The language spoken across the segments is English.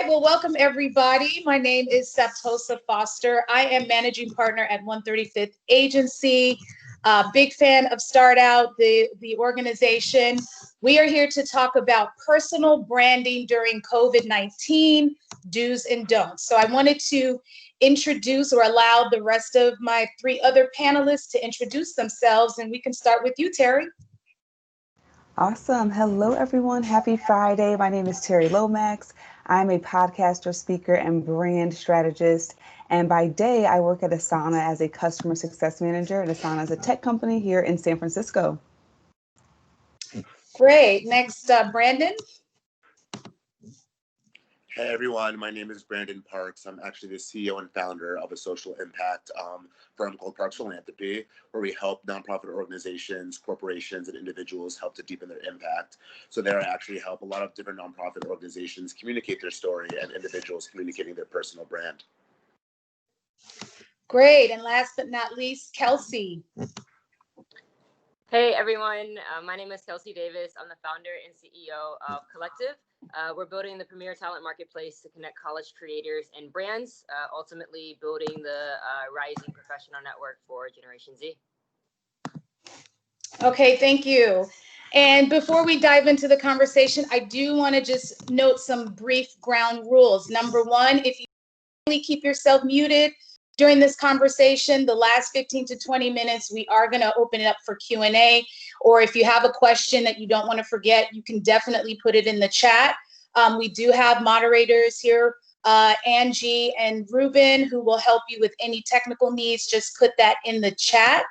right, well, welcome everybody. My name is Saptosa Foster. I am managing partner at 135th Agency. Big fan of StartOut, the organization. We are here to talk about personal branding during COVID-19, do's and don'ts. So I wanted to introduce or allow the rest of my three other panelists to introduce themselves, and we can start with you, Terri. Awesome. Hello, everyone. Happy Friday. My name is Terri Lomax. I'm a podcaster, speaker, and brand strategist. And by day, I work at Asana as a customer success manager. And Asana is a tech company here in San Francisco. Great. Next, Brandon. Hey everyone, my name is Brandon Parks. I'm actually the CEO and founder of a social impact firm called Parks Philanthropy, where we help nonprofit organizations, corporations, and individuals help to deepen their impact. So there I actually help a lot of different nonprofit organizations communicate their story and individuals communicating their personal brand. Great. And last but not least, Kelsey. Hey everyone, my name is Kelsey Davis. I'm the founder and CEO of Collective. We're building the premier talent marketplace to connect college creators and brands, ultimately building the rising professional network for Generation Z. Okay, thank you. And before we dive into the conversation, I do want to just note some brief ground rules. Number one, if you really keep yourself muted during this conversation, the last 15 to 20 minutes, we are going to open it up for Q&A. Or if you have a question that you don't want to forget, you can definitely put it in the chat. We do have moderators here, Angie and Ruben, who will help you with any technical needs. Just put that in the chat.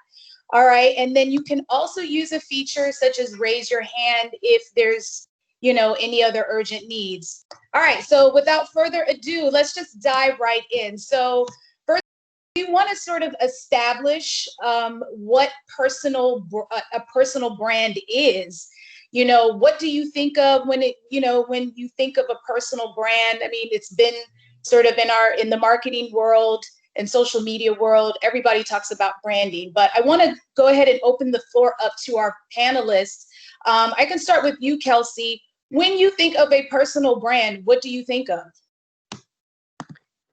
All right. And then you can also use a feature such as raise your hand if there's, any other urgent needs. All right. So without further ado, let's just dive right in. So we want to sort of establish what a personal brand is. What do you think of when you think of a personal brand? I mean, it's been sort of in the marketing world and social media world, everybody talks about branding, but I want to go ahead and open the floor up to our panelists. I can start with you, Kelsey. When you think of a personal brand, what do you think of?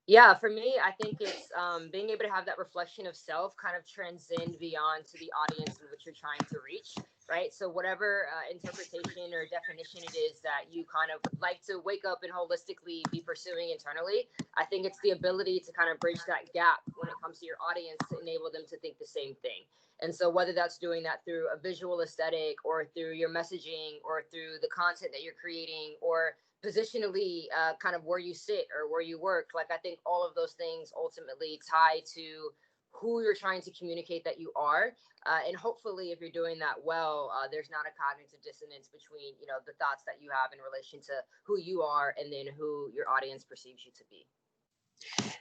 Yeah, for me, I think it's being able to have that reflection of self kind of transcend beyond to the audience in which you're trying to reach, right? So whatever interpretation or definition it is that you kind of like to wake up and holistically be pursuing internally, I think it's the ability to kind of bridge that gap when it comes to your audience to enable them to think the same thing. And so whether that's doing that through a visual aesthetic or through your messaging or through the content that you're creating or positionally kind of where you sit or where you work, like I think all of those things ultimately tie to who you're trying to communicate that you are. And hopefully if you're doing that well, there's not a cognitive dissonance between, the thoughts that you have in relation to who you are and then who your audience perceives you to be.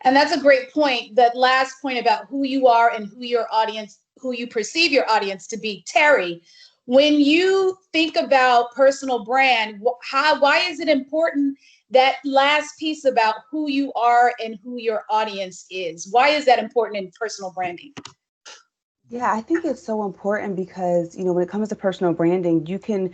And that's a great point. That last point about who you are and who you perceive your audience to be. Terri, when you think about personal brand, why is it important, that last piece about who you are and who your audience is? Why is that important in personal branding? Yeah, I think it's so important because, when it comes to personal branding, you can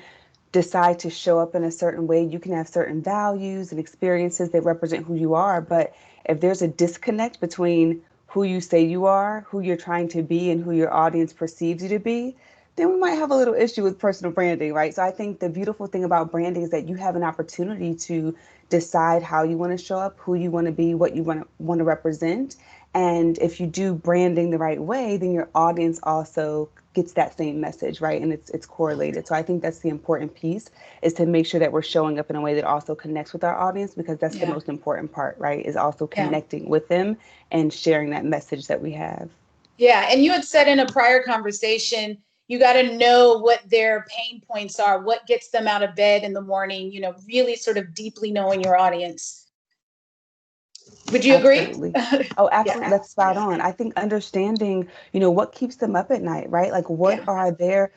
decide to show up in a certain way. You can have certain values and experiences that represent who you are. But if there's a disconnect between who you say you are, who you're trying to be, and who your audience perceives you to be, then we might have a little issue with personal branding, right? So I think the beautiful thing about branding is that you have an opportunity to decide how you want to show up, who you want to be, what you want to represent. And if you do branding the right way, then your audience also gets that same message, right? And it's correlated. So I think that's the important piece, is to make sure that we're showing up in a way that also connects with our audience, because that's the most important part, right? Is also connecting with them and sharing that message that we have. Yeah, and you had said in a prior conversation, you got to know what their pain points are, what gets them out of bed in the morning, really sort of deeply knowing your audience. Would you agree? Absolutely. Oh, absolutely. Yeah. That's spot on. I think understanding, what keeps them up at night, right? Like, what Yeah. are their,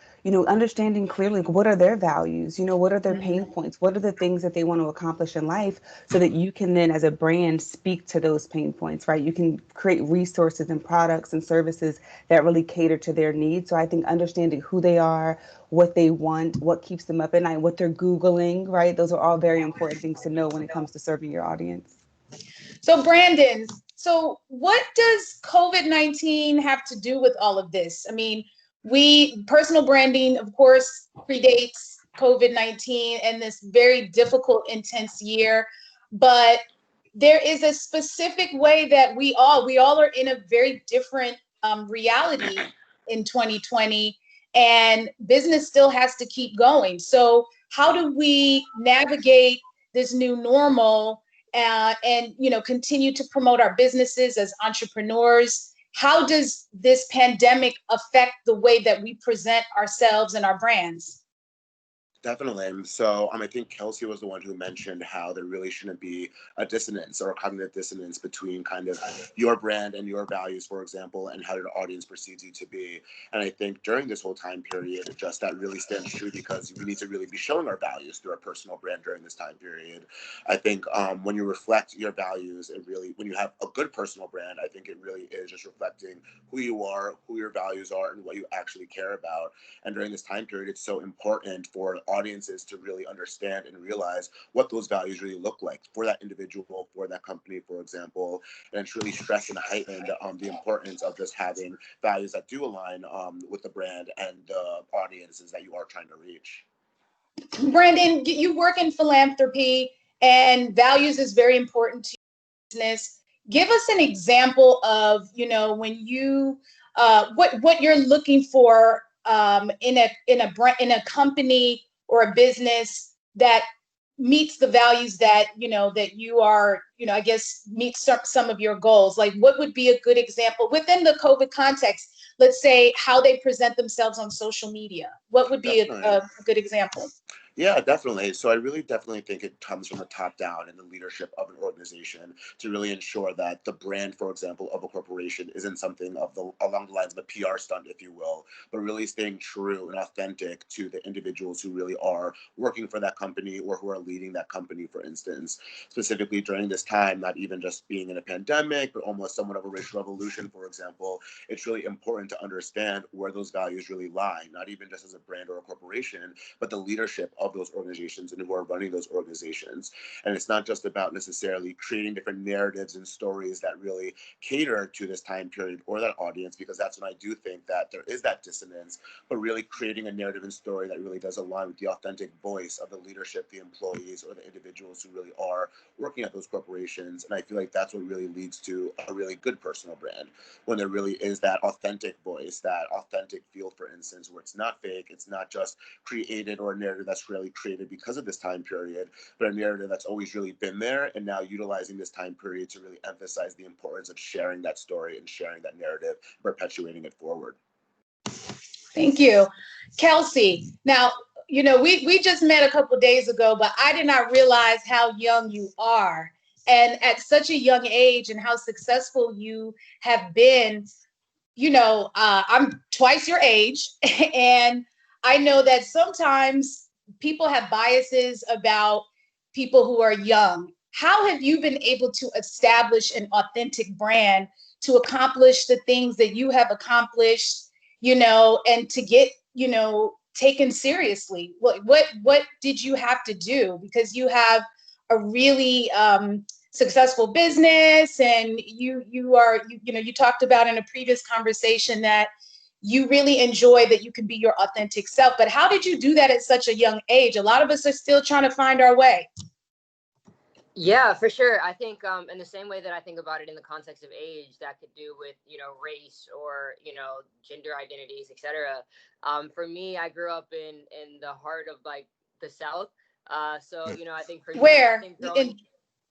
understanding clearly, like, what are their values? What are their pain Mhm. points? What are the things that they want to accomplish in life so that you can then, as a brand, speak to those pain points, right? You can create resources and products and services that really cater to their needs. So I think understanding who they are, what they want, what keeps them up at night, what they're Googling, right? Those are all very important things to know when it comes to serving your audience. So Brandon, so what does COVID-19 have to do with all of this? I mean, personal branding, of course, predates COVID-19 and this very difficult, intense year, but there is a specific way that we all are in a very different reality in 2020, and business still has to keep going. So how do we navigate this new normal and continue to promote our businesses as entrepreneurs? How does this pandemic affect the way that we present ourselves and our brands? Definitely. So I think Kelsey was the one who mentioned how there really shouldn't be a dissonance or a cognitive dissonance between kind of your brand and your values, for example, and how your audience perceives you to be. And I think during this whole time period, just that really stands true because we need to really be showing our values through our personal brand during this time period. I think when you reflect your values, when you have a good personal brand, I think it really is just reflecting who you are, who your values are, and what you actually care about. And during this time period, it's so important for audiences to really understand and realize what those values really look like for that individual, for that company, for example. And it's really stressed and heightened the importance of just having values that do align with the brand and the audiences that you are trying to reach. Brandon, you work in philanthropy, and values is very important to your business. Give us an example of, when you what you're looking for in a company or a business that meets the values that you are, I guess, meets some of your goals. Like, what would be a good example within the COVID context? Let's say how they present themselves on social media. What would be Definitely. a good example? Yeah, definitely. So I really definitely think it comes from the top down and the leadership of an organization to really ensure that the brand, for example, of a corporation isn't something along the lines of a PR stunt, if you will, but really staying true and authentic to the individuals who really are working for that company or who are leading that company, for instance. Specifically during this time, not even just being in a pandemic, but almost somewhat of a racial revolution, for example, it's really important to understand where those values really lie, not even just as a brand or a corporation, but the leadership of those organizations and who are running those organizations. And it's not just about necessarily creating different narratives and stories that really cater to this time period or that audience, because that's when I do think that there is that dissonance, but really creating a narrative and story that really does align with the authentic voice of the leadership, the employees, or the individuals who really are working at those corporations. And I feel like that's what really leads to a really good personal brand, when there really is that authentic voice, that authentic feel, for instance, where it's not fake, it's not just created or a narrative that's really created because of this time period, but a narrative that's always really been there, and now utilizing this time period to really emphasize the importance of sharing that story and sharing that narrative, perpetuating it forward. Thank you. Kelsey, now, we just met a couple of days ago, but I did not realize how young you are. And at such a young age and how successful you have been, I'm twice your age. And I know that sometimes people have biases about people who are young. How have you been able to establish an authentic brand to accomplish the things that you have accomplished, and to get, taken seriously? What did you have to do? Because you have a really successful business, and you talked about in a previous conversation that you really enjoy that you can be your authentic self. But how did you do that at such a young age? A lot of us are still trying to find our way. Yeah, for sure. I think in the same way that I think about it in the context of age, that could do with, race or, gender identities, etc. For me, I grew up in the heart of like the South. So, I think for me, Where? I think growing, In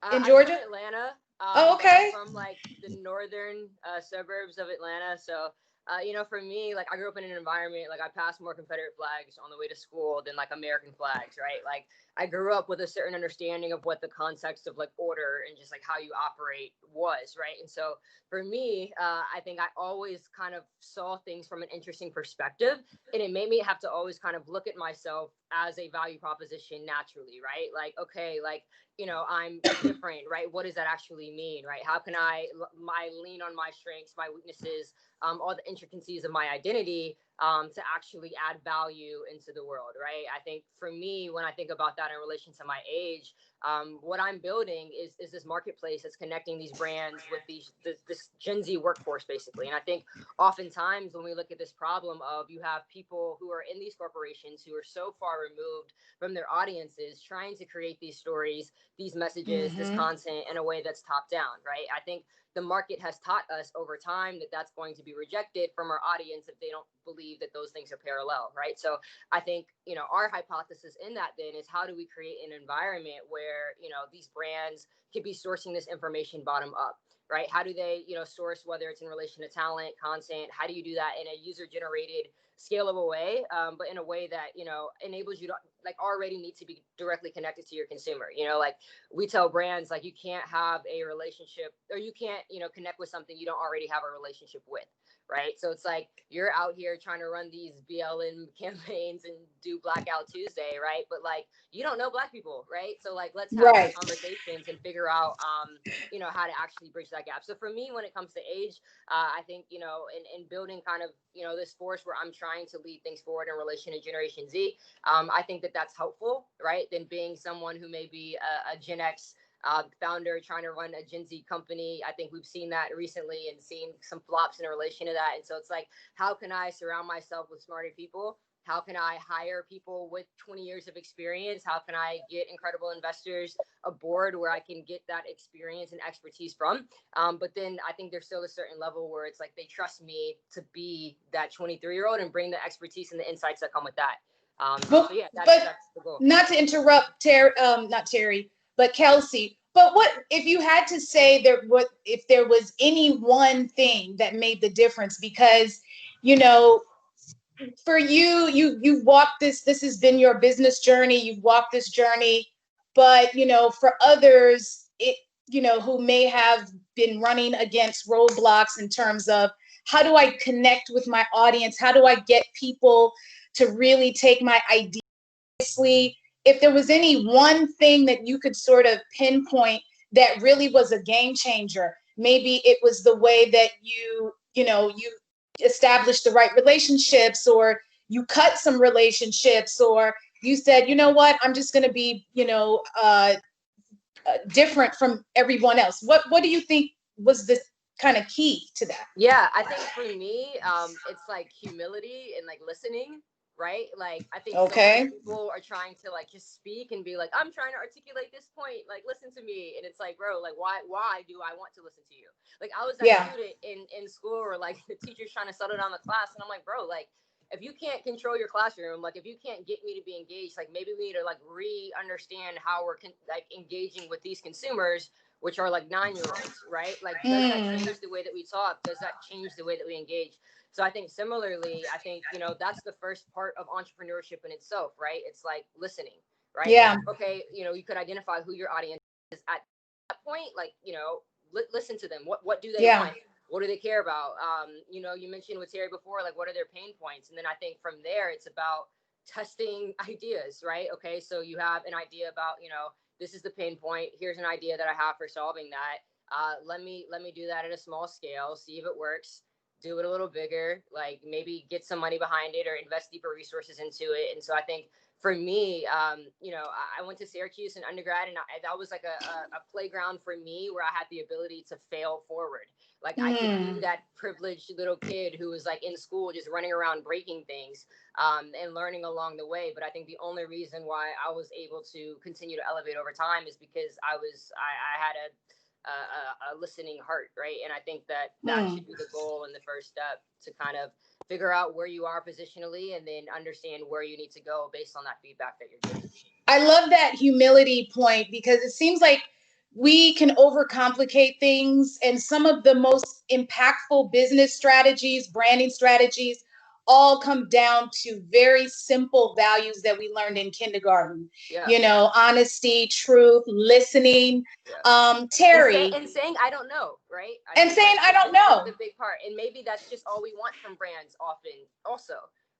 I'm Georgia? from Atlanta. Oh, okay. But I'm from like the northern suburbs of Atlanta. So, for me, like I grew up in an environment, like I passed more Confederate flags on the way to school than like American flags, right? Like I grew up with a certain understanding of what the context of like order and just like how you operate was, right? And so for me, I think I always kind of saw things from an interesting perspective, and it made me have to always kind of look at myself as a value proposition naturally, right? Like, okay, like, you know, I'm different, right? What does that actually mean, right? How can I lean on my strengths, my weaknesses, all the intricacies of my identity to actually add value into the world, right? I think for me, when I think about that in relation to my age, what I'm building is this marketplace that's connecting these brands with this Gen Z workforce, basically. And I think oftentimes when we look at this problem of you have people who are in these corporations who are so far removed from their audiences, trying to create these stories, these messages, this content in a way that's top down, right? I think the market has taught us over time that that's going to be rejected from our audience if they don't believe that those things are parallel, right? So I think, you know, our hypothesis in that then is how do we create an environment where, you know, these brands could be sourcing this information bottom up, right? How do they, you know, source, whether it's in relation to talent, content, how do you do that in a user-generated, scalable way, but in a way that, you know, enables you to like already need to be directly connected to your consumer. You know, like we tell brands, like you can't have a relationship or you can't, you know, connect with something you don't already have a relationship with. Right. So it's like you're out here trying to run these BLM campaigns and do Blackout Tuesday. Right. But like, you don't know Black people. Right. So like, let's have those conversations and figure out, you know, how to actually bridge that gap. So for me, when it comes to age, I think, you know, in building kind of, you know, this force where I'm trying to lead things forward in relation to Generation Z, I think that that's helpful. Right. Than being someone who may be a Gen X founder trying to run a Gen Z company. I think we've seen that recently and seen some flops in relation to that. And so it's like, how can I surround myself with smarter people? How can I hire people with 20 years of experience? How can I get incredible investors aboard where I can get that experience and expertise from? But then I think there's still a certain level where it's like they trust me to be that 23-year-old and bring the expertise and the insights that come with that. So yeah, that's the goal. Not to interrupt not Terri, but Kelsey. But what if you had to say if there was any one thing that made the difference? Because, you know, for you walked this has been your business journey. You've walked this journey, but you know, for others, you know, who may have been running against roadblocks in terms of how do I connect with my audience? How do I get people to really take my idea seriously? If there was any one thing that you could sort of pinpoint that really was a game changer, maybe it was the way that you established the right relationships, or you cut some relationships, or you said, you know what, I'm just going to be, different from everyone else. What do you think was the kind of key to that? Yeah, I think for me, it's like humility and like listening. Right? Like, I think so many people are trying to like just speak and be like, I'm trying to articulate this point, like, listen to me. And it's like, bro, like, why do I want to listen to you? Like, I was that student in school where like the teacher's trying to settle down the class. And I'm like, bro, like, if you can't control your classroom, like if you can't get me to be engaged, like maybe we need to like re-understand how we're like engaging with these consumers, which are like 9-year-olds, right? Like, does that change the way that we talk? Does that change the way that we engage? So I think similarly, I think, you know, that's the first part of entrepreneurship in itself, right? It's like listening, right? Yeah. Like, okay, you know, you could identify who your audience is at that point, like, you know, listen to them. What do they want? What do they care about? You know, you mentioned with Terri before, like, what are their pain points? And then I think from there, it's about testing ideas, right? Okay, so you have an idea about, you know, this is the pain point. Here's an idea that I have for solving that. Let me do that at a small scale, see if it works. Do it a little bigger, like maybe get some money behind it or invest deeper resources into it. And so I think for me, you know, I went to Syracuse in undergrad, and that was like a playground for me where I had the ability to fail forward. Like I could be that privileged little kid who was like in school just running around breaking things and learning along the way. But I think the only reason why I was able to continue to elevate over time is because I had a listening heart, right? And I think that should be the goal and the first step to kind of figure out where you are positionally and then understand where you need to go based on that feedback that you're getting. I love that humility point, because it seems like we can overcomplicate things, and some of the most impactful business strategies, branding strategies, all come down to very simple values that we learned in kindergarten. Yeah. You know, honesty, truth, listening. Yeah. Terri. And saying I don't know, right? And saying I don't know. That's the big part. And maybe that's just all we want from brands often also,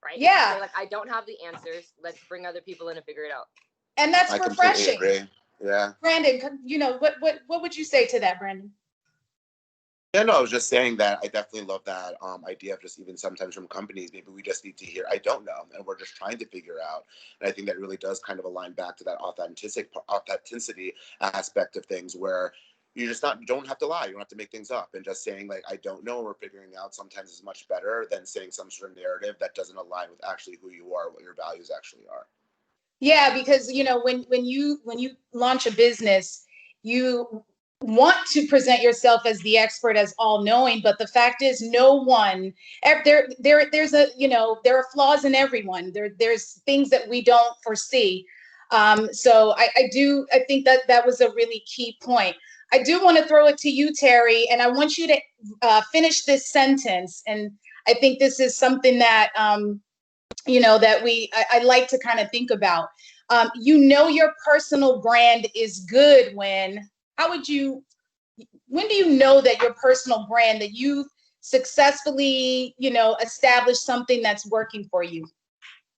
right? Yeah. Say, like, I don't have the answers. Let's bring other people in and figure it out. And that's I refreshing. completely agree. Yeah. Brandon, you know, what would you say to that, Brandon? Yeah, no, I was just saying that I definitely love that idea of just even sometimes from companies, maybe we just need to hear, I don't know, and we're just trying to figure out. And I think that really does kind of align back to that authenticity aspect of things where you don't have to lie. You don't have to make things up. And just saying like, I don't know, we're figuring out sometimes is much better than saying some sort of narrative that doesn't align with actually who you are, what your values actually are. Yeah, because, you know, when you launch a business, you want to present yourself as the expert, as all knowing, but the fact is there are flaws in everyone. There's things that we don't foresee. So I think that was a really key point. I do want to throw it to you, Terri, and I want you to finish this sentence. And I think this is something that that I like to kind of think about. Your personal brand is good when do you know that your personal brand, that you successfully, established something that's working for you?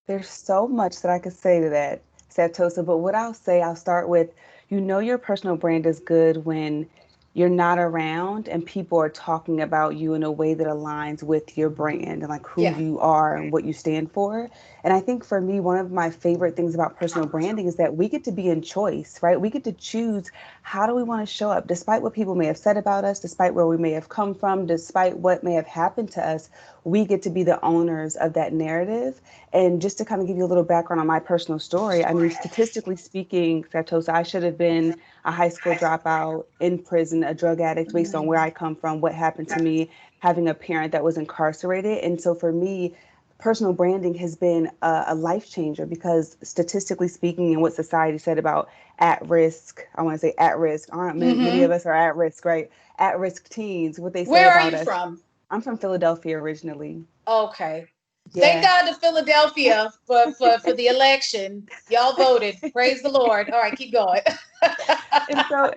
There's so much that I could say to that, Saptosa, but what I'll start with, your personal brand is good when you're not around and people are talking about you in a way that aligns with your brand and like who you are and what you stand for. And I think for me, one of my favorite things about personal branding is that we get to be in choice, right? We get to choose how do we want to show up, despite what people may have said about us, despite where we may have come from, despite what may have happened to us. We get to be the owners of that narrative. And just to kind of give you a little background on my personal story, I mean, statistically speaking, Saptosa, I should have been a high school dropout, in prison, a drug addict, based on where I come from, what happened to me, having a parent that was incarcerated. And so for me, personal branding has been a life changer because statistically speaking, and what society said about at risk, I want to say at risk, many of us are at risk, right? At risk teens, what they say Where about are you us. from? I'm from Philadelphia originally. Okay. Yeah. Thank God to Philadelphia for the election. Y'all voted. Praise the Lord. All right, keep going.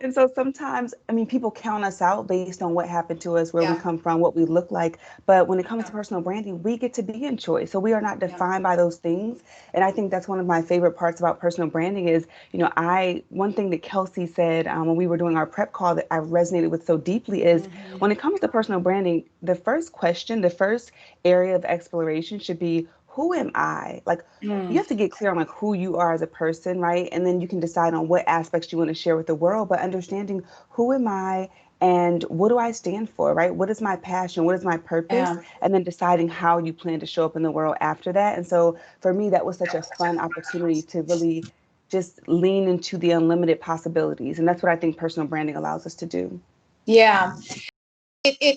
And so sometimes, I mean, people count us out based on what happened to us, where we come from, what we look like. But when it comes to personal branding, we get to be in choice. So we are not defined by those things. And I think that's one of my favorite parts about personal branding is, one thing that Kelsey said when we were doing our prep call that I resonated with so deeply is when it comes to personal branding, the first area of exploration should be, who am I? Like, you have to get clear on like who you are as a person, right? And then you can decide on what aspects you want to share with the world, but understanding who am I and what do I stand for, right? What is my passion? What is my purpose? And then deciding how you plan to show up in the world after that. And so for me, that was such a fun opportunity to really just lean into the unlimited possibilities. And that's what I think personal branding allows us to do. Yeah.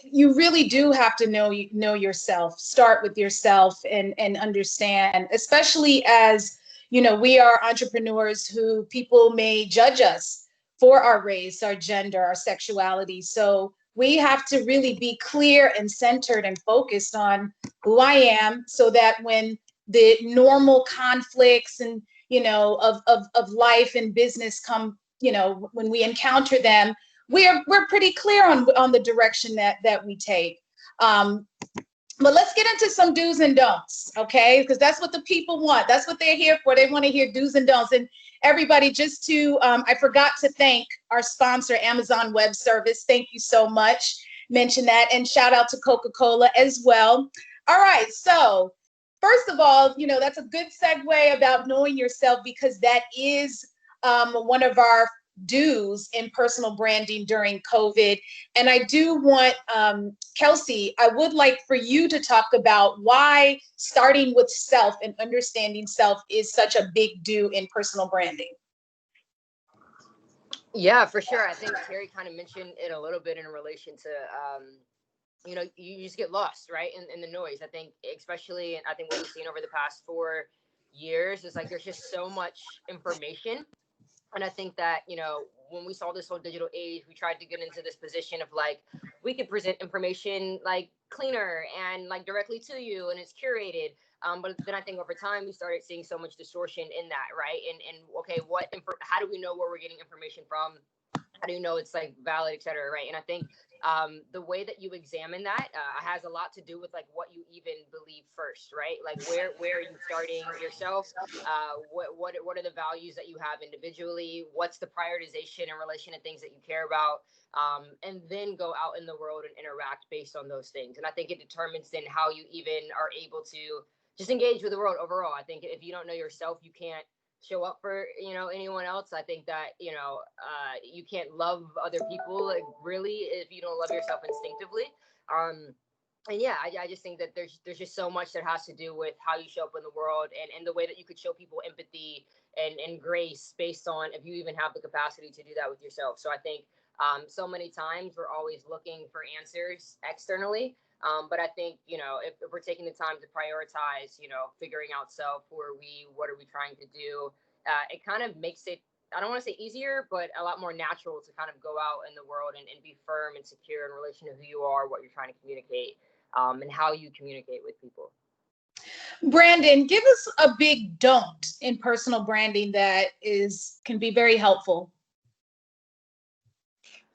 You really do have to know yourself, start with yourself and understand, especially as, we are entrepreneurs who people may judge us for our race, our gender, our sexuality. So we have to really be clear and centered and focused on who I am so that when the normal conflicts and, of life and business come, when we encounter them, we're pretty clear on the direction that we take. But let's get into some do's and don'ts, okay? Because that's what the people want. That's what they're here for. They want to hear do's and don'ts. And everybody, just to, I forgot to thank our sponsor, Amazon Web Service. Thank you so much. Mention that. And shout out to Coca-Cola as well. All right. So first of all, that's a good segue about knowing yourself, because that is one of our do's in personal branding during COVID. And I do want, Kelsey, I would like for you to talk about why starting with self and understanding self is such a big do in personal branding. Yeah, for sure. I think Terri kind of mentioned it a little bit in relation to, you just get lost, right, in the noise. I think, especially, and I think what we've seen over the past 4 years is like there's just so much information. And I think that, when we saw this whole digital age, we tried to get into this position of like, we could present information like cleaner and like directly to you and it's curated. But then I think over time we started seeing so much distortion in that, right? And okay, how do we know where we're getting information from? How do you know it's like valid, et cetera, right? And I think the way that you examine that has a lot to do with like what you even believe first, right? Like where are you starting yourself? What are the values that you have individually? What's the prioritization in relation to things that you care about? And then go out in the world and interact based on those things. And I think it determines then how you even are able to just engage with the world overall. I think if you don't know yourself, you can't show up for anyone else. I think that you can't love other people like really if you don't love yourself instinctively. And yeah, I just think that there's just so much that has to do with how you show up in the world and the way that you could show people empathy and grace based on if you even have the capacity to do that with yourself. So I think so many times we're always looking for answers externally. But I think, if we're taking the time to prioritize, figuring out self, what are we trying to do? It kind of makes it, I don't want to say easier, but a lot more natural to kind of go out in the world and be firm and secure in relation to who you are, what you're trying to communicate, and how you communicate with people. Brandon, give us a big don't in personal branding that can be very helpful.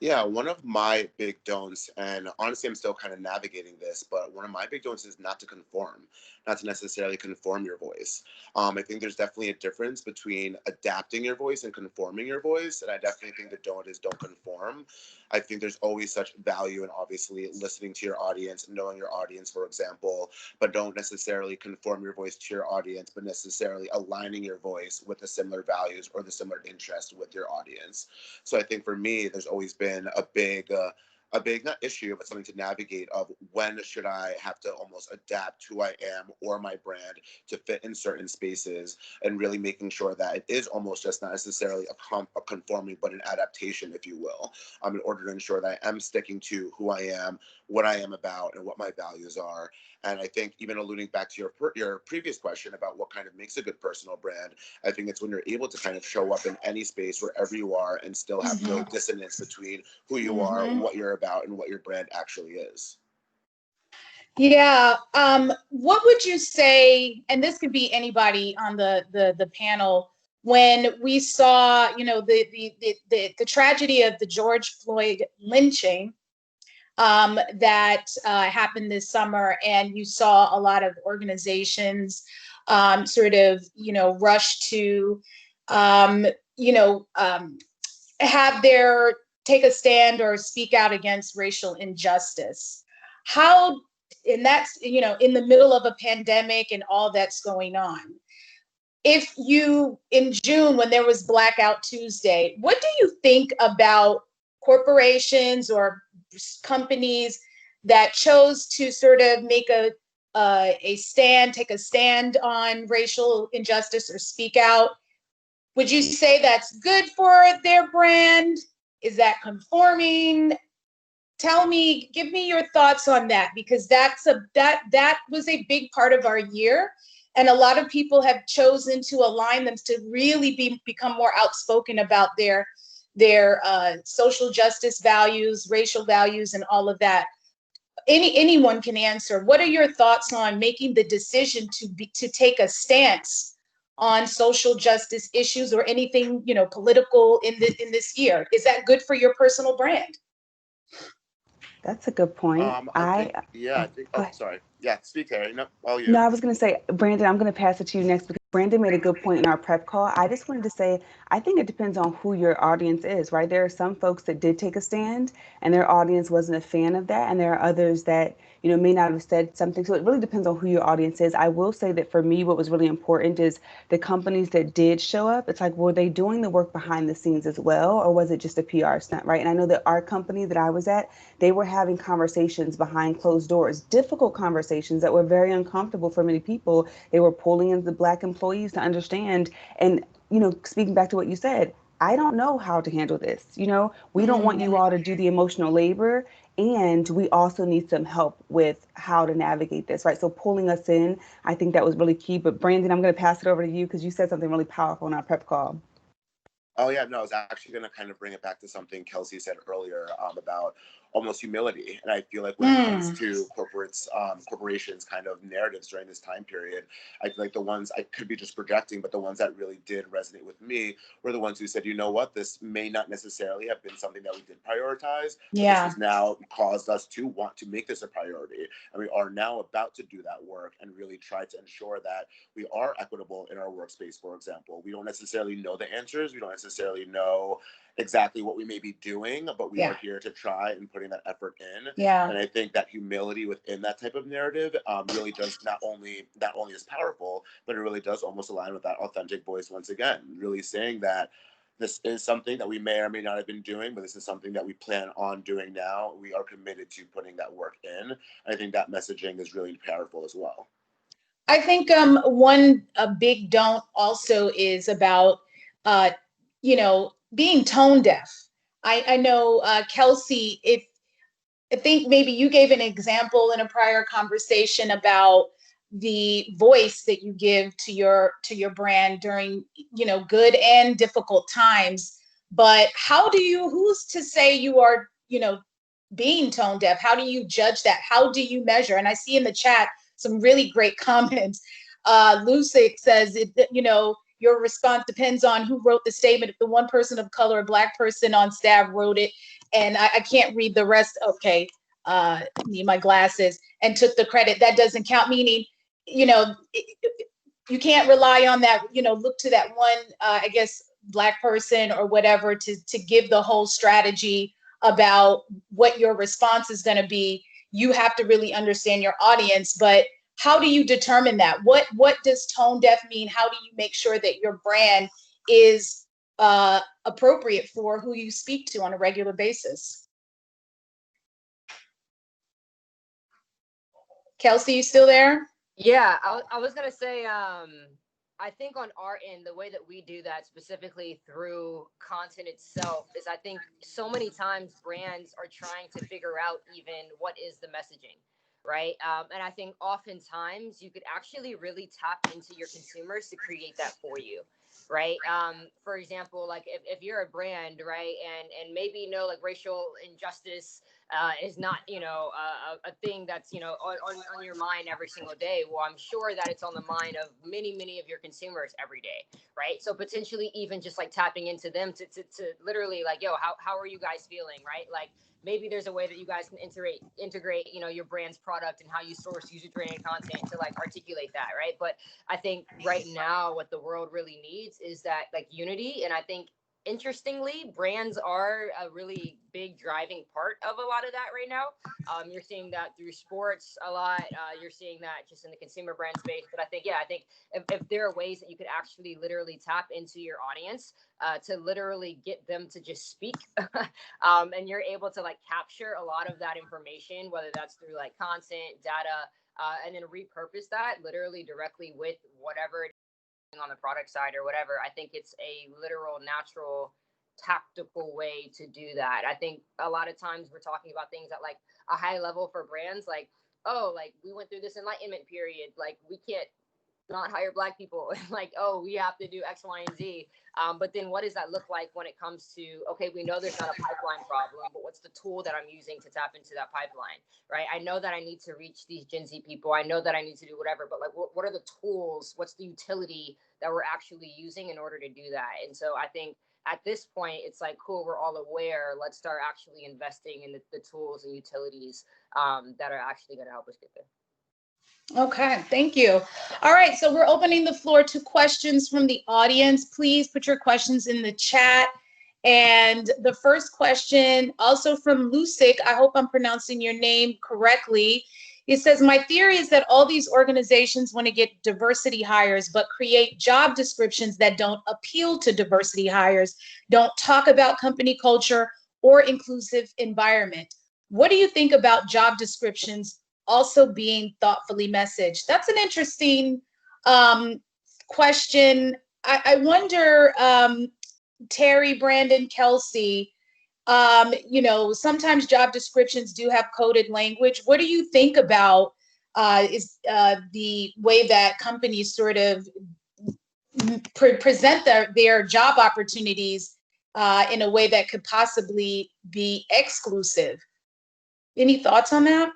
Yeah, one of my big don'ts, and honestly, I'm still kind of navigating this, but one of my big don'ts is not to conform, not to necessarily conform your voice. I think there's definitely a difference between adapting your voice and conforming your voice, and I definitely think the don't is don't conform. I think there's always such value in obviously listening to your audience, knowing your audience, for example, but don't necessarily conform your voice to your audience, but necessarily aligning your voice with the similar values or the similar interest with your audience. So I think for me, there's always been a big not issue, but something to navigate of when should I have to almost adapt who I am or my brand to fit in certain spaces, and really making sure that it is almost just not necessarily a conforming, but an adaptation, if you will, in order to ensure that I am sticking to who I am, what I am about, and what my values are. And I think even alluding back to your previous question about what kind of makes a good personal brand, I think it's when you're able to kind of show up in any space wherever you are and still have no dissonance between who you are, what you're about, and what your brand actually is. Yeah. What would you say, and this could be anybody on the panel, when we saw, the tragedy of the George Floyd lynching that happened this summer, and you saw a lot of organizations sort of, rush to, take a stand or speak out against racial injustice. And that's, in the middle of a pandemic and all that's going on. If you, in June, when there was Blackout Tuesday, what do you think about corporations or companies that chose to sort of make take a stand on racial injustice or speak out? Would you say that's good for their brand? Is that conforming? Give me your thoughts on that, because that was a big part of our year. And a lot of people have chosen to align them to really become more outspoken about their social justice values, racial values, and all of that. Anyone can answer. What are your thoughts on making the decision to take a stance on social justice issues or anything, political in this year? Is that good for your personal brand? That's a good point. Sorry. Yeah, speak, Terri. No, all you. No, I was going to say, Brandon, I'm going to pass it to you next, because Brandon made a good point in our prep call. I just wanted to say, I think it depends on who your audience is, right? There are some folks that did take a stand and their audience wasn't a fan of that. And there are others that, may not have said something. So it really depends on who your audience is. I will say that for me, what was really important is the companies that did show up. It's like, were they doing the work behind the scenes as well? Or was it just a PR stunt, right? And I know that our company that I was at, they were having conversations behind closed doors, difficult conversations that were very uncomfortable for many people. They were pulling in the Black employees to understand. And, speaking back to what you said, I don't know how to handle this. We don't want you all to do the emotional labor. And we also need some help with how to navigate this, right? So pulling us in, I think that was really key. But Brandon, I'm going to pass it over to you because you said something really powerful in our prep call. Oh yeah, no, I was actually going to kind of bring it back to something Kelsey said earlier about almost humility. And I feel like when it comes to corporations kind of narratives during this time period, I feel like the ones, I could be just projecting, but the ones that really did resonate with me were the ones who said, you know what, this may not necessarily have been something that we did prioritize, but this has now caused us to want to make this a priority. And we are now about to do that work and really try to ensure that we are equitable in our workspace, for example. We don't necessarily know the answers. We don't necessarily know exactly what we may be doing, but we are here to try and putting that effort in. And I think that humility within that type of narrative really does not only is powerful, but it really does almost align with that authentic voice once again, really saying that this is something that we may or may not have been doing, but this is something that we plan on doing now. We are committed to putting that work in. I think that messaging is really powerful as well. I think one big don't also is about, being tone deaf. I know, Kelsey, I think maybe you gave an example in a prior conversation about the voice that you give to your brand during, good and difficult times. But who's to say you are, being tone deaf? How do you judge that? How do you measure? And I see in the chat some really great comments. Lucic says, your response depends on who wrote the statement. If the one person of color, a Black person on staff wrote it, and I can't read the rest. Okay, need my glasses, and took the credit, that doesn't count. Meaning, you can't rely on that. Look to that one, I guess, Black person or whatever to give the whole strategy about what your response is going to be. You have to really understand your audience. But how do you determine that? What does tone deaf mean? How do you make sure that your brand is appropriate for who you speak to on a regular basis? Kelsey, you still there? Yeah, I was gonna say, I think on our end, the way that we do that specifically through content itself is, I think so many times brands are trying to figure out even what is the messaging, right? And I think oftentimes you could actually really tap into your consumers to create that for you, right? For example, like if you're a brand, right, and maybe like racial injustice is not, a thing that's, on your mind every single day. Well, I'm sure that it's on the mind of many of your consumers every day, right? So potentially even just like tapping into them to literally like, yo, how are you guys feeling, right? Like maybe there's a way that you guys can integrate, your brand's product and how you source user-generated content to like articulate that, right? But I think right now what the world really needs is that like unity. And I think interestingly, brands are a really big driving part of a lot of that right now. You're seeing that through sports a lot. You're seeing that just in the consumer brand space. But I think if there are ways that you could actually literally tap into your audience to literally get them to just speak, and you're able to like capture a lot of that information, whether that's through like content, data, and then repurpose that literally directly with whatever it is on the product side or whatever. I think it's a literal, natural, tactical way to do that. I think a lot of times we're talking about things at like a high level for brands, like, oh, like we went through this enlightenment period, like we can't not hire Black people, like, oh, we have to do X, Y, and Z. But then what does that look like when it comes to, okay, we know there's not a pipeline problem, but what's the tool that I'm using to tap into that pipeline, right? I know that I need to reach these Gen Z people. I know that I need to do whatever, but like, what are the tools? What's the utility that we're actually using in order to do that? And so I think at this point, it's like, cool, we're all aware. Let's start actually investing in the tools and utilities that are actually going to help us get there. Okay, thank you. All right, so we're opening the floor to questions from the audience. Please put your questions in the chat. And the first question, also from Lucic, I hope I'm pronouncing your name correctly. It says, my theory is that all these organizations want to get diversity hires, but create job descriptions that don't appeal to diversity hires, don't talk about company culture or inclusive environment. What do you think about job descriptions also being thoughtfully messaged? That's an interesting question. I wonder, Terri, Brandon, Kelsey, sometimes job descriptions do have coded language. What do you think about the way that companies sort of present their job opportunities in a way that could possibly be exclusive. Any thoughts on that?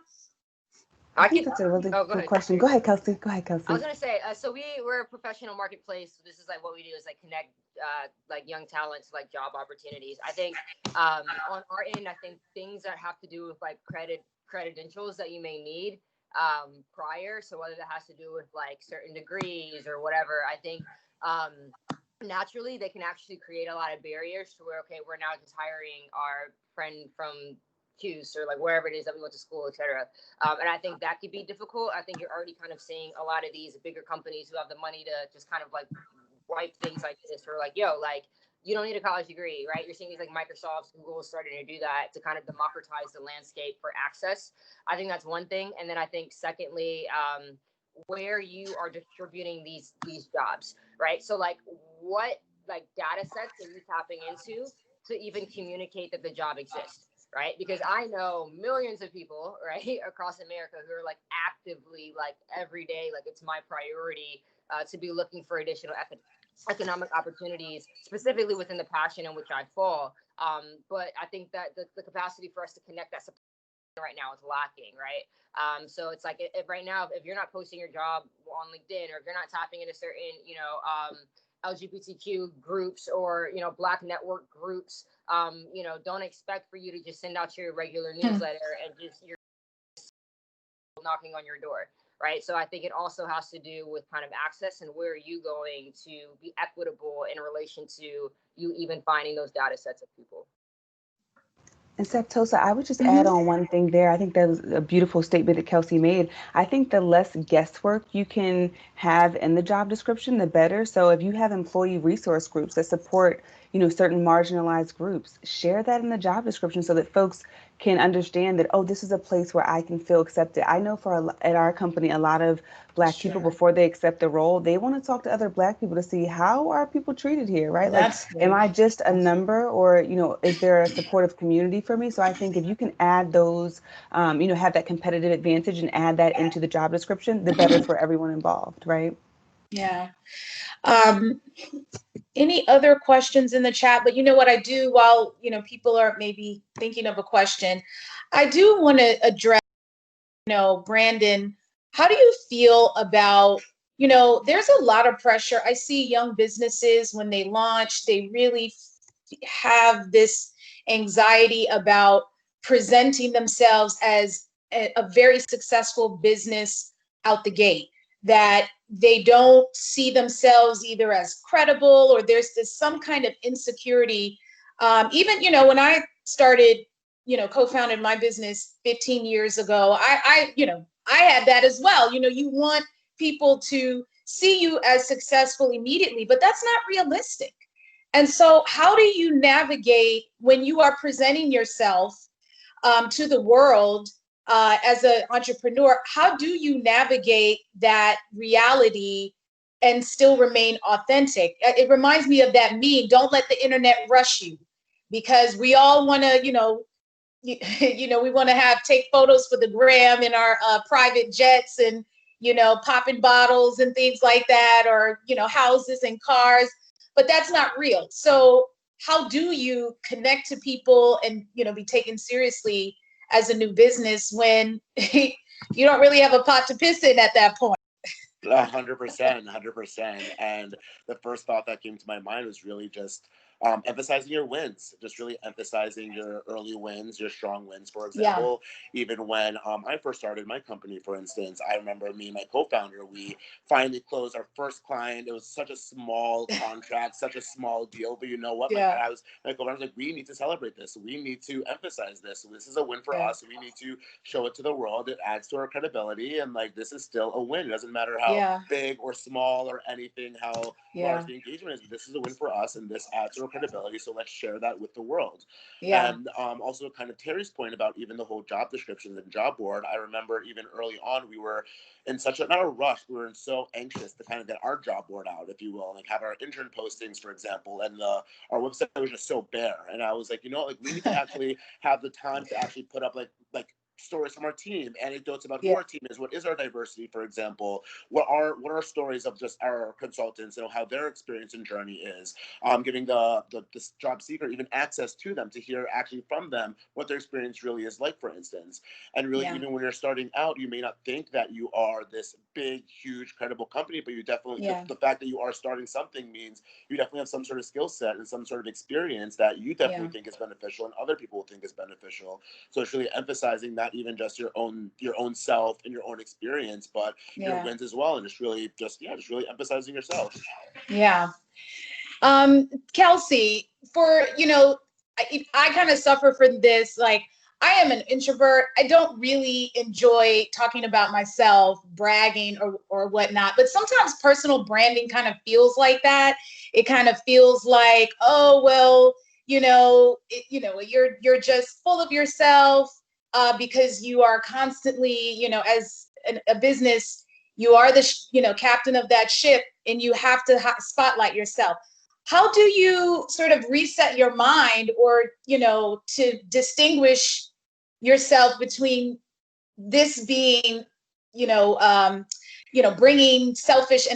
I think that's a really good question. Go ahead, Kelsey. Go ahead, Kelsey. I was gonna say, so we're a professional marketplace. So this is like what we do is like connect like young talents to like job opportunities. I think on our end, I think things that have to do with like credentials that you may need prior. So whether that has to do with like certain degrees or whatever, I think naturally they can actually create a lot of barriers to where, okay, we're now just hiring our friend from Hughes or like wherever it is that we went to school, etc. And I think that could be difficult. I think you're already kind of seeing a lot of these bigger companies who have the money to just kind of like wipe things like this, or like, yo, like you don't need a college degree, right? You're seeing these like Microsoft, Google starting to do that to kind of democratize the landscape for access. I think that's one thing. And then I think secondly, where you are distributing these jobs, right? So like what like data sets are you tapping into to even communicate that the job exists? Right? Because I know millions of people, right, across America who are like actively, like every day, like it's my priority to be looking for additional economic opportunities, specifically within the passion in which I fall. But I think that the capacity for us to connect that right now is lacking, right? So it's like if right now, if you're not posting your job on LinkedIn, or if you're not tapping into certain, LGBTQ groups or, Black network groups, don't expect for you to just send out your regular newsletter and just you're knocking on your door, right? So I think it also has to do with kind of access and where are you going to be equitable in relation to you even finding those data sets of people. And Saptosa, I would just add on one thing there. I think that was a beautiful statement that Kelsey made. I think the less guesswork you can have in the job description, the better. So if you have employee resource groups that support, certain marginalized groups, share that in the job description so that folks can understand that, oh, this is a place where I can feel accepted. I know at our company, a lot of Black people, before they accept the role, they want to talk to other Black people to see how are people treated here, right? That's like, am I just a number, or, is there a supportive community for me? So I think if you can add those, have that competitive advantage and add that into the job description, the better for everyone involved, right? Yeah. Any other questions in the chat? But you know what I do while, people are maybe thinking of a question, I do want to address, Brandon, how do you feel about, there's a lot of pressure. I see young businesses when they launch, they really have this anxiety about presenting themselves as a very successful business out the gate, that they don't see themselves either as credible, or there's some kind of insecurity. Even, when I started, co-founded my business 15 years ago, I had that as well. You want people to see you as successful immediately, but that's not realistic. And so how do you navigate when you are presenting yourself to the world as an entrepreneur? How do you navigate that reality and still remain authentic? It reminds me of that meme, don't let the internet rush you, because we all want to, we want to take photos for the gram in our private jets and, popping bottles and things like that, or, houses and cars, but that's not real. So how do you connect to people and, be taken seriously as a new business when you don't really have a pot to piss in at that point? 100%. And the first thought that came to my mind was really just emphasizing your wins, just really emphasizing your early wins, your strong wins. For example, even when I first started my company, for instance, I remember me and my co-founder, we finally closed our first client. It was such a small contract, such a small deal, but you know what? My co-founder was like, we need to celebrate this. We need to emphasize this. So this is a win for us. We need to show it to the world. It adds to our credibility, and like this is still a win. It doesn't matter how big or small or anything, how large the engagement is. But this is a win for us, and this adds to our credibility. So let's share that with the world. And also kind of Terri's point about even the whole job descriptions and job board. I remember even early on, we were in such not a rush. We were so anxious to kind of get our job board out, if you will, and like have our intern postings, for example, and our website was just so bare. And I was like, like we need to actually have the time to actually put up like stories from our team, anecdotes about who Yeah. our team is, what is our diversity, for example, what are stories of just our consultants, how their experience and journey is, giving the job seeker even access to them to hear actually from them what their experience really is like, for instance. And really, Yeah. even when you're starting out, you may not think that you are this big, huge, credible company, but you definitely, Yeah. the fact that you are starting something means you definitely have some sort of skill set and some sort of experience that you definitely Yeah. think is beneficial and other people will think is beneficial. So it's really emphasizing not even just your own self and your own experience, but your Yeah. wins as well. And just really emphasizing yourself. Yeah. Kelsey, for, I kind of suffer from this. Like, I am an introvert. I don't really enjoy talking about myself, bragging or whatnot. But sometimes personal branding kind of feels like that. It kind of feels like, oh, well, you're just full of yourself because you are constantly, as a business, you are the captain of that ship, and you have to spotlight yourself. How do you sort of reset your mind, or to distinguish yourself between this being bringing selfish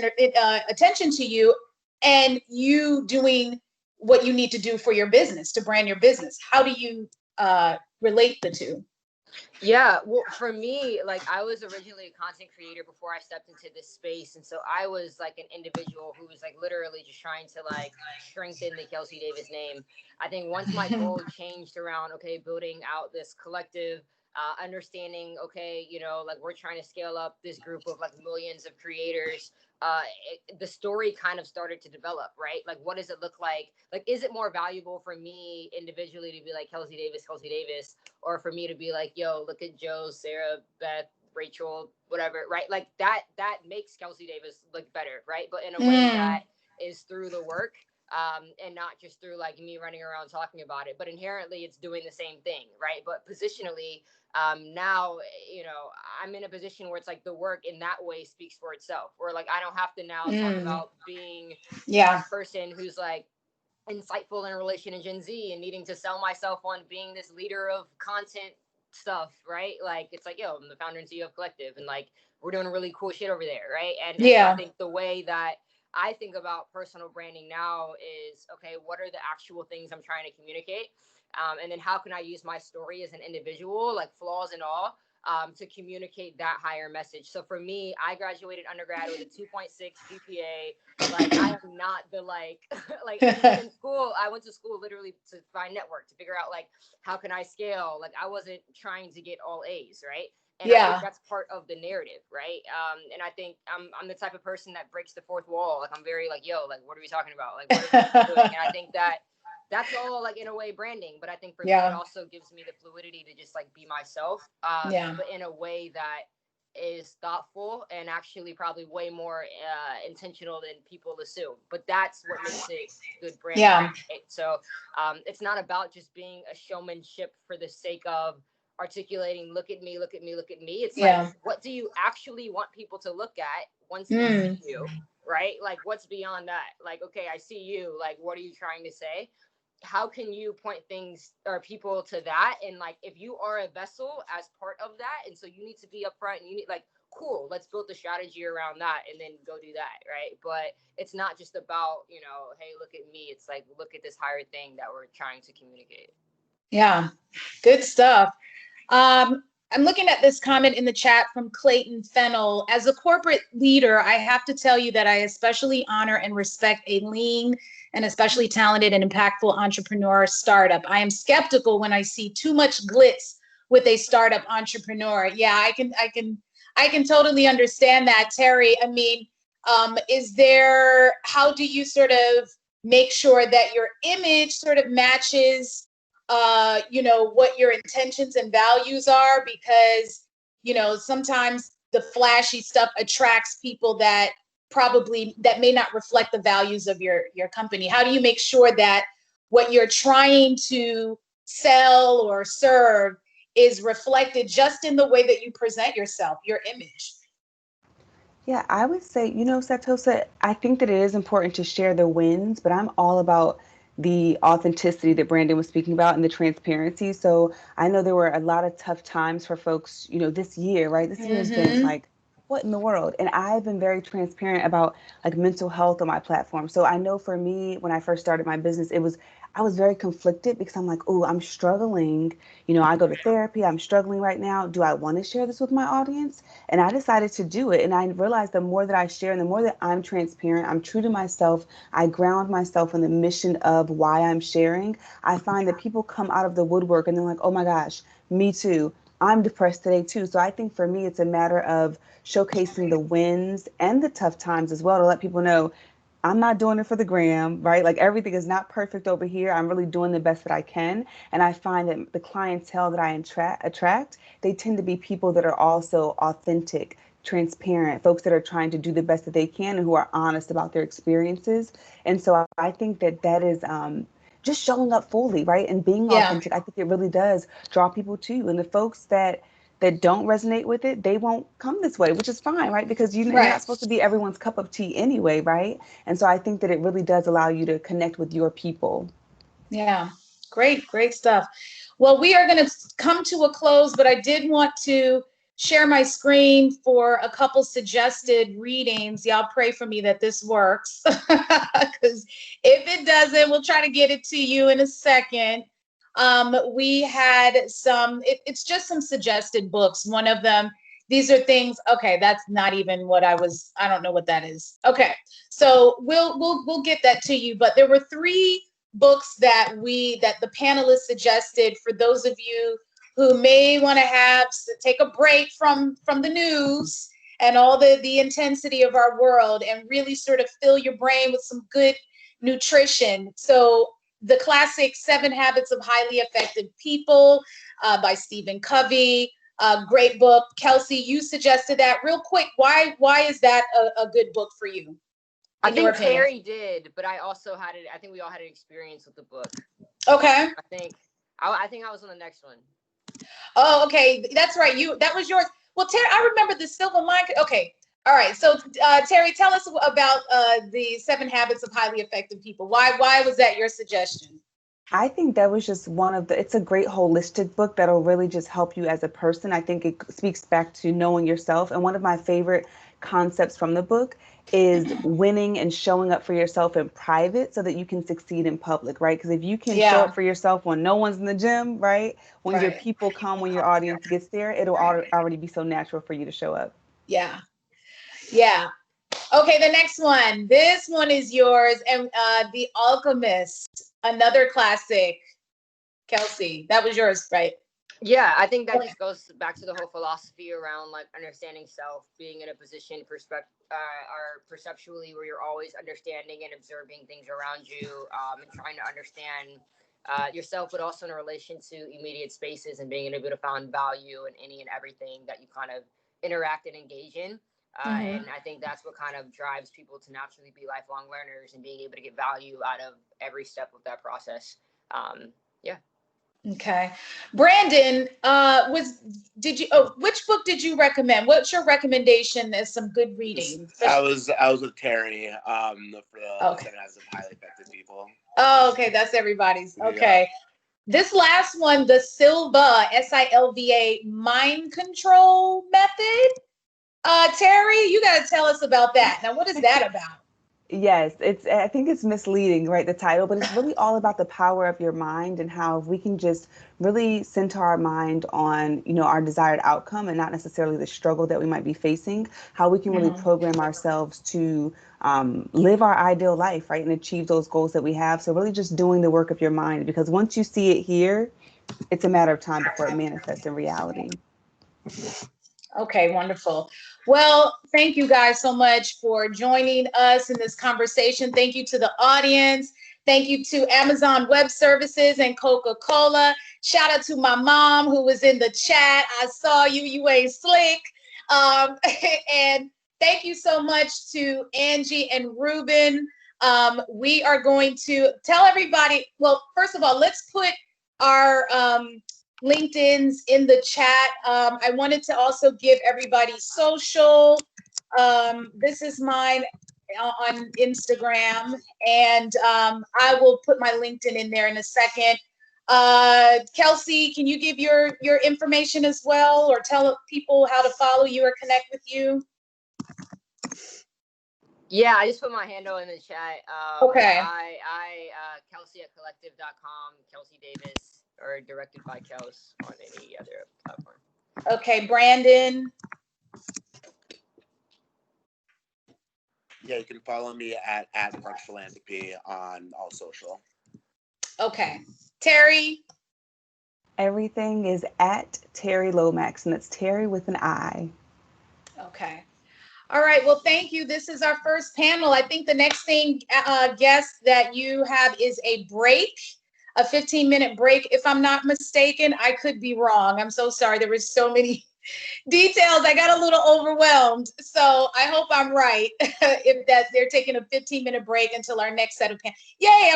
attention to you, and you doing what you need to do for your business to brand your business? How do you relate the two? Yeah, well, for me, like, I was originally a content creator before I stepped into this space, and so I was like an individual who was like literally just trying to like strengthen the Kelsey Davis name. I think once my goal changed around, okay, building out this collective, understanding, okay, like, we're trying to scale up this group of like millions of creators. The story kind of started to develop, right? Like, what does it look like? Like, is it more valuable for me individually to be like Kelsey Davis, or for me to be like, yo, look at Joe, Sarah, Beth, Rachel, whatever, right? Like, that makes Kelsey Davis look better, right? But in a way that is through the work, and not just through like me running around talking about it, but inherently it's doing the same thing, right? But positionally, now, I'm in a position where it's like the work in that way speaks for itself, where like I don't have to now talk about being a person who's like insightful in relation to Gen Z and needing to sell myself on being this leader of content stuff, right? Like, it's like, yo, I'm the founder and CEO of Collective, and like, we're doing really cool shit over there, right? And so I think the way that I think about personal branding now is, okay, what are the actual things I'm trying to communicate? And then how can I use my story as an individual, like flaws and all, to communicate that higher message. So for me, I graduated undergrad with a 2.6 GPA. Like, I am not the like in school. I went to school literally to find network, to figure out like, how can I scale? Like, I wasn't trying to get all A's, right? And I think that's part of the narrative, right? And I think I'm the type of person that breaks the fourth wall. Like, I'm very like, yo, like, what are we talking about? Like, what are we doing? And I think that's all like in a way branding, but I think for me it also gives me the fluidity to just like be myself, but in a way that is thoughtful and actually probably way more intentional than people assume. But that's what makes it good branding. Right? So it's not about just being a showmanship for the sake of articulating, look at me, look at me, look at me. It's like, what do you actually want people to look at once they see you, right? Like, what's beyond that? Like, okay, I see you, like, what are you trying to say? How can you point things or people to that? And like, if you are a vessel as part of that, and so you need to be upfront, and you need like, cool, let's build the strategy around that and then go do that, right? But it's not just about, hey, look at me. It's like, look at this higher thing that we're trying to communicate. Yeah, good stuff. I'm looking at this comment in the chat from Clayton Fennell. As a corporate leader, I have to tell you that I especially honor and respect a lean and especially talented and impactful entrepreneur startup. I am skeptical when I see too much glitz with a startup entrepreneur. Yeah, I can totally understand that, Terri. I mean, how do you sort of make sure that your image sort of matches what your intentions and values are? Because, sometimes the flashy stuff attracts people that may not reflect the values of your company. How do you make sure that what you're trying to sell or serve is reflected just in the way that you present yourself, your image? Yeah, I would say, Saptosa, I think that it is important to share the wins, but I'm all about the authenticity that Brandon was speaking about and the transparency. So I know there were a lot of tough times for folks, this year, right? This year has been like, what in the world? And I've been very transparent about like mental health on my platform. So I know for me, when I first started my business, I was very conflicted because I'm like, oh, I'm struggling. I go to therapy. I'm struggling right now. Do I want to share this with my audience? And I decided to do it. And I realized the more that I share and the more that I'm transparent, I'm true to myself, I ground myself in the mission of why I'm sharing, I find that people come out of the woodwork and they're like, oh my gosh, me too. I'm depressed today too. So I think for me, it's a matter of showcasing the wins and the tough times as well to let people know I'm not doing it for the gram, right? Like everything is not perfect over here. I'm really doing the best that I can. And I find that the clientele that I attract, they tend to be people that are also authentic, transparent, folks that are trying to do the best that they can and who are honest about their experiences. And so I think that is just showing up fully, right? And being Yeah. authentic. I think it really does draw people to you. And the folks that don't resonate with it, they won't come this way, which is fine, right? Because you're not supposed to be everyone's cup of tea anyway, right? And so I think that it really does allow you to connect with your people. Yeah, great stuff. Well, we are going to come to a close, but I did want to share my screen for a couple suggested readings. Y'all pray for me that this works, because if it doesn't, we'll try to get it to you in a second. We had it's just some suggested books. One of them, these are things, okay, that's not even what I don't know what that is. Okay, so we'll get that to you, but there were 3 books that the panelists suggested for those of you who may want to take a break from the news and all the intensity of our world and really sort of fill your brain with some good nutrition. So the classic 7 Habits of Highly Effective People by Stephen Covey, great book. Kelsey, you suggested that. Real quick, why is that a good book for you? I think Terri did, but I also had it. I think we all had an experience with the book. Okay. I think I was on the next one. Oh, okay. That's right. That was yours. Well, Terri, I remember the Silver Mind. Okay. All right. So, Terri, tell us about the 7 Habits of Highly Effective People. Why was that your suggestion? I think that was just it's a great holistic book that'll really just help you as a person. I think it speaks back to knowing yourself. And one of my favorite concepts from the book is winning and showing up for yourself in private so that you can succeed in public, right? Because if you can show up for yourself when no one's in the gym, right? When your people come, when your audience gets there, it'll already be so natural for you to show up. Yeah. Yeah. Okay, the next one. This one is yours. And The Alchemist, another classic. Kelsey, that was yours, right? Yeah, I think that just goes back to the whole philosophy around like understanding self, being in a position or perceptually where you're always understanding and observing things around you, and trying to understand yourself, but also in relation to immediate spaces and being able to find value in any and everything that you kind of interact and engage in. And I think that's what kind of drives people to naturally be lifelong learners and being able to get value out of every step of that process. Yeah. Okay. Brandon, which book did you recommend? What's your recommendation as some good reading? I was with Terri for the 7 Habits of Highly Effective People. Oh, okay. That's everybody's. Okay. Yeah. This last one, the Silva, SILVA mind control method. Terri, you got to tell us about that. Now, what is that about? Yes, I think it's misleading, right, the title, but it's really all about the power of your mind and how we can just really center our mind on, our desired outcome and not necessarily the struggle that we might be facing, how we can really program ourselves to live our ideal life, right, and achieve those goals that we have. So really just doing the work of your mind, because once you see it here, it's a matter of time before it manifests in reality. Okay, wonderful. Well, thank you guys so much for joining us in this conversation. Thank you to the audience. Thank you to Amazon Web Services and Coca-Cola. Shout out to my mom who was in the chat. I saw you. You ain't slick. And thank you so much to Angie and Ruben. We are going to tell everybody, well, first of all, let's put our LinkedIn's in the chat. I wanted to also give everybody social. This is mine. on Instagram, and I will put my LinkedIn in there in a second. Kelsey, can you give your information as well, or tell people how to follow you or connect with you? Yeah, I just put my handle in the chat. Okay. Kelsey at collective.com, Kelsey Davis, or directed by Kels on any other platform. Okay, Brandon. Yeah, you can follow me at Parks Philanthropy on all social. Okay. Terri. Everything is at Terri Lomax, and that's Terri with an I. Okay. All right. Well, thank you. This is our first panel. I think the next thing, guest, that you have is a break, a 15-minute break. If I'm not mistaken, I could be wrong. I'm so sorry. There were so many details. I got a little overwhelmed. So I hope I'm right if that they're taking a 15-minute break until our next set of panels. Yay.